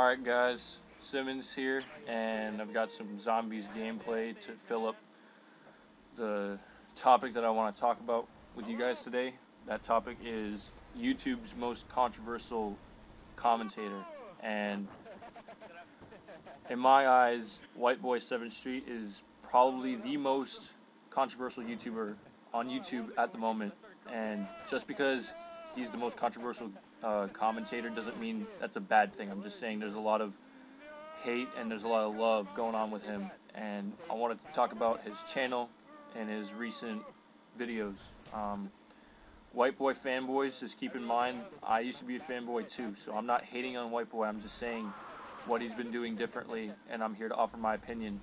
Alright guys, Simmons here, and I've got some zombies gameplay to fill up the topic that I want to talk about with you guys today. That topic is YouTube's most controversial commentator, and in my eyes, Whiteboy7thst is probably the most controversial YouTuber on YouTube at the moment, and just because he's the most controversial commentator doesn't mean that's a bad thing. I'm just saying there's a lot of hate and there's a lot of love going on with him, and I wanted to talk about his channel and his recent videos. Whiteboy fanboys, just keep in mind, I used to be a fanboy too, so I'm not hating on Whiteboy, I'm just saying what he's been doing differently, and I'm here to offer my opinion.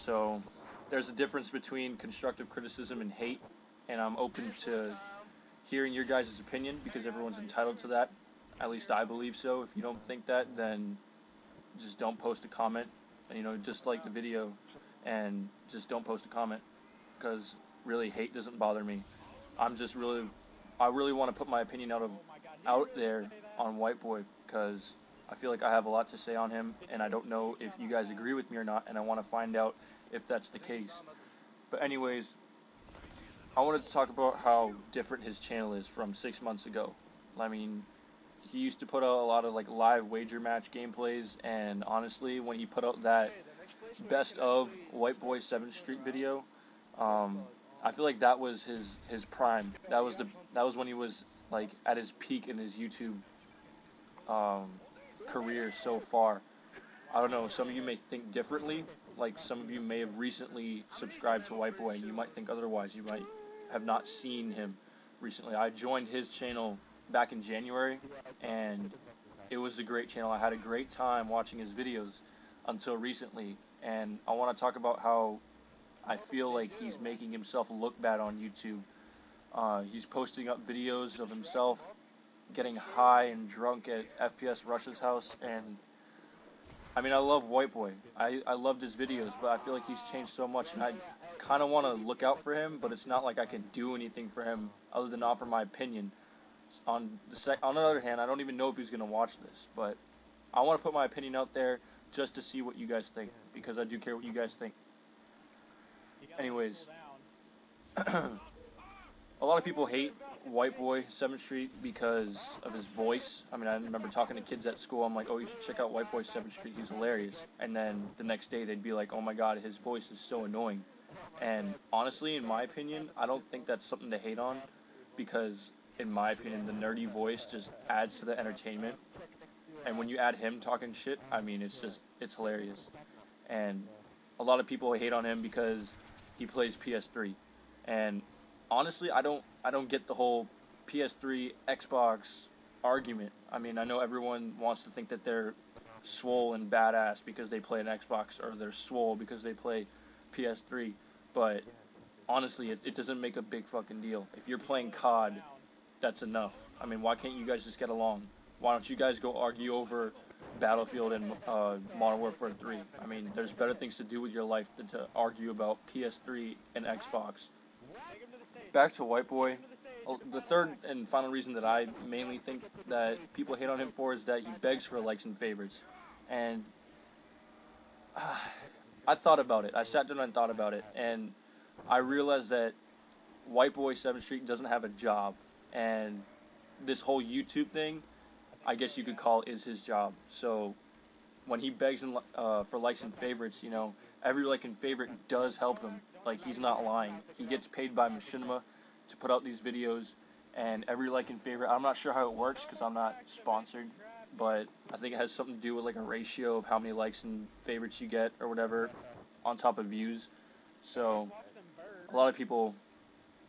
So there's a difference between constructive criticism and hate, and I'm open to hearing your guys' opinion because everyone's entitled to that. At least I believe so. If you don't think that, then just don't post a comment. And, just like the video, and just don't post a comment, because really hate doesn't bother me. I really want to put my opinion out there on Whiteboy because I feel like I have a lot to say on him, and I don't know if you guys agree with me or not, and I want to find out if that's the case. But anyways, I wanted to talk about how different his channel is from 6 months ago. I mean, he used to put out a lot of live wager match gameplays, and honestly, when he put out that best of Whiteboy7thst video, I feel like that was his prime. That was when he was at his peak in his YouTube career so far. I don't know, some of you may think differently. Some of you may have recently subscribed to Whiteboy and you might think otherwise. You might have not seen him recently. I joined his channel back in January, and it was a great channel. I had a great time watching his videos until recently, and I want to talk about how I feel like he's making himself look bad on YouTube. He's posting up videos of himself getting high and drunk at FPS Rush's house, and I mean, I love Whiteboy. I loved his videos, but I feel like he's changed so much, and I kind of want to look out for him, but it's not like I can do anything for him other than offer my opinion. On the other hand, I don't even know if he's going to watch this, but I want to put my opinion out there just to see what you guys think, because I do care what you guys think. Anyways, a lot of people hate Whiteboy7thst because of his voice. I mean, I remember talking to kids at school, I'm like, oh, you should check out Whiteboy7thst, he's hilarious. And then the next day they'd be like, oh my god, his voice is so annoying. And honestly, in my opinion, I don't think that's something to hate on, because in my opinion, the nerdy voice just adds to the entertainment. And when you add him talking shit, I mean, it's hilarious. And a lot of people hate on him because he plays PS3. And honestly, I don't get the whole PS3 Xbox argument. I mean, I know everyone wants to think that they're swole and badass because they play an Xbox, or they're swole because they play PS3, but honestly, it doesn't make a big fucking deal. If you're playing COD, that's enough. I mean, why can't you guys just get along? Why don't you guys go argue over Battlefield and Modern Warfare 3? I mean, there's better things to do with your life than to argue about PS3 and Xbox. Back to Whiteboy. The third and final reason that I mainly think that people hate on him for is that he begs for likes and favorites. And I thought about it. I sat down and thought about it, and I realized that Whiteboy7thst doesn't have a job, and this whole YouTube thing, I guess you could call, is his job. So when he begs for likes and favorites, every like and favorite does help him. He's not lying. He gets paid by Machinima to put out these videos, and every like and favorite, I'm not sure how it works because I'm not sponsored, but I think it has something to do with a ratio of how many likes and favorites you get or whatever on top of views. So a lot of people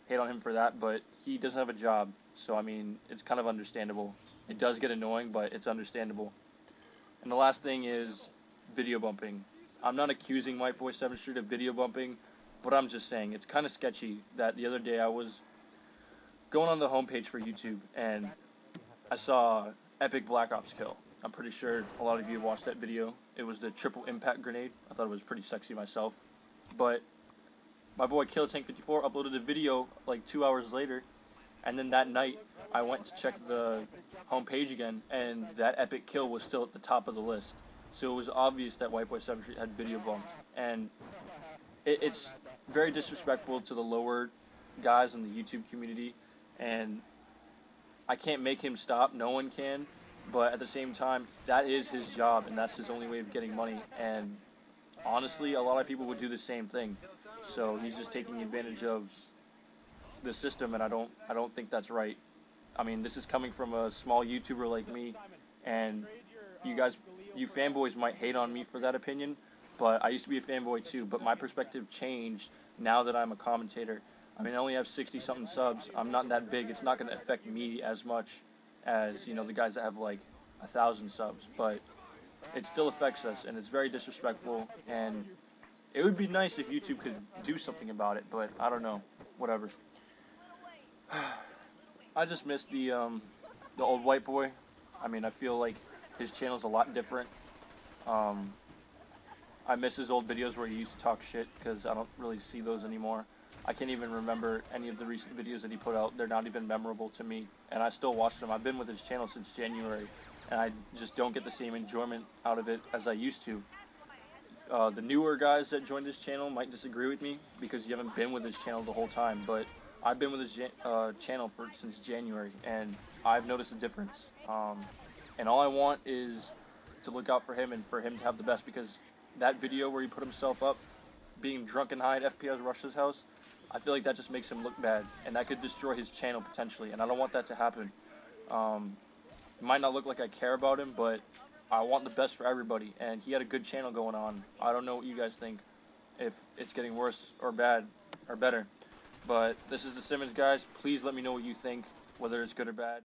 hate on him for that, but he doesn't have a job, so I mean, it's kind of understandable. It does get annoying, but it's understandable. And the last thing is video bumping. I'm not accusing Whiteboy7thst of video bumping, but I'm just saying it's kind of sketchy that the other day I was going on the homepage for YouTube and I saw Epic Black Ops kill. I'm pretty sure a lot of you watched that video. It was the triple impact grenade. I thought it was pretty sexy myself. But my boy KillTank54 uploaded a video 2 hours later, And then that night, I went to check the homepage again, and that epic kill was still at the top of the list. So it was obvious that Whiteboy7thst had video bumped. And it's very disrespectful to the lower guys in the YouTube community, and I can't make him stop, no one can, but at the same time, that is his job, and that's his only way of getting money, and honestly, a lot of people would do the same thing, so he's just taking advantage of the system, and I don't think that's right. I mean, this is coming from a small YouTuber like me, and you fanboys might hate on me for that opinion, but I used to be a fanboy too, but my perspective changed now that I'm a commentator. I mean, I only have 60-something subs. I'm not that big. It's not going to affect me as much as, you know, the guys that have like 1,000 subs, but it still affects us, and it's very disrespectful, and it would be nice if YouTube could do something about it, but I don't know. Whatever. I just miss the old white boy. I mean, I feel like his channel's a lot different. I miss his old videos where he used to talk shit, because I don't really see those anymore. I can't even remember any of the recent videos that he put out. They're not even memorable to me, and I still watch them. I've been with his channel since January, and I just don't get the same enjoyment out of it as I used to. The newer guys that joined his channel might disagree with me because you haven't been with his channel the whole time, but I've been with his channel since January, and I've noticed a difference. And all I want is to look out for him and for him to have the best, because that video where he put himself up being drunk and high at FPS Rush's house, I feel like that just makes him look bad, and that could destroy his channel potentially, and I don't want that to happen. It might not look like I care about him, but I want the best for everybody, and he had a good channel going on. I don't know what you guys think, if it's getting worse or bad or better, but this is TheSimmonns, guys. Please let me know what you think, whether it's good or bad.